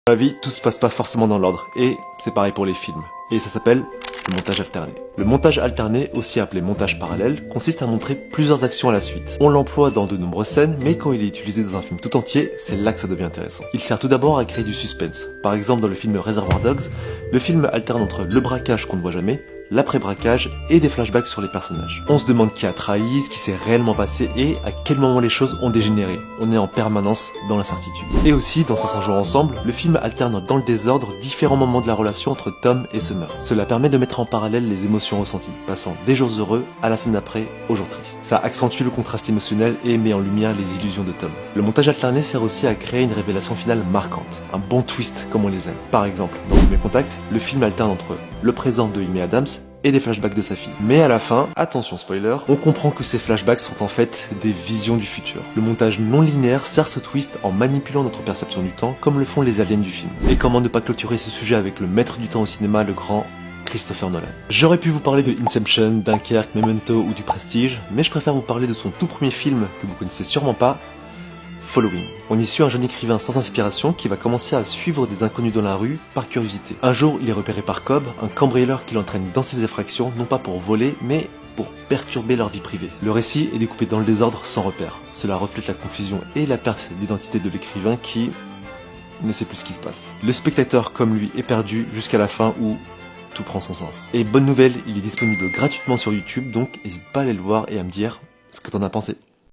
Dans la vie, tout se passe pas forcément dans l'ordre, et c'est pareil pour les films. Et ça s'appelle le montage alterné. Le montage alterné, aussi appelé montage parallèle, consiste à montrer plusieurs actions à la suite. On l'emploie dans de nombreuses scènes, mais quand il est utilisé dans un film tout entier, c'est là que ça devient intéressant. Il sert tout d'abord à créer du suspense. Par exemple, dans le film Reservoir Dogs, le film alterne entre le braquage qu'on ne voit jamais, l'après-braquage et des flashbacks sur les personnages. On se demande qui a trahi, ce qui s'est réellement passé et à quel moment les choses ont dégénéré. On est en permanence dans l'incertitude. Et aussi, dans 500 jours ensemble, le film alterne dans le désordre différents moments de la relation entre Tom et Summer. Cela permet de mettre en parallèle les émotions ressenties, passant des jours heureux à la scène d'après aux jours tristes. Ça accentue le contraste émotionnel et met en lumière les illusions de Tom. Le montage alterné sert aussi à créer une révélation finale marquante, un bon twist comme on les aime. Par exemple, dans Premier Contact, le film alterne entre le présent de Amy Adams et des flashbacks de sa fille. Mais à la fin, attention spoiler, on comprend que ces flashbacks sont en fait des visions du futur. Le montage non linéaire sert ce twist en manipulant notre perception du temps comme le font les aliens du film. Et comment ne pas clôturer ce sujet avec le maître du temps au cinéma, le grand Christopher Nolan. J'aurais pu vous parler de Inception, Dunkerque, Memento ou du Prestige, mais je préfère vous parler de son tout premier film que vous connaissez sûrement pas, Following. On y suit un jeune écrivain sans inspiration qui va commencer à suivre des inconnus dans la rue par curiosité. Un jour, il est repéré par Cobb, un cambrioleur qui l'entraîne dans ses effractions, non pas pour voler, mais pour perturber leur vie privée. Le récit est découpé dans le désordre sans repère. Cela reflète la confusion et la perte d'identité de l'écrivain qui ne sait plus ce qui se passe. Le spectateur, comme lui, est perdu jusqu'à la fin où tout prend son sens. Et bonne nouvelle, il est disponible gratuitement sur YouTube, donc n'hésite pas à aller le voir et à me dire ce que t'en as pensé.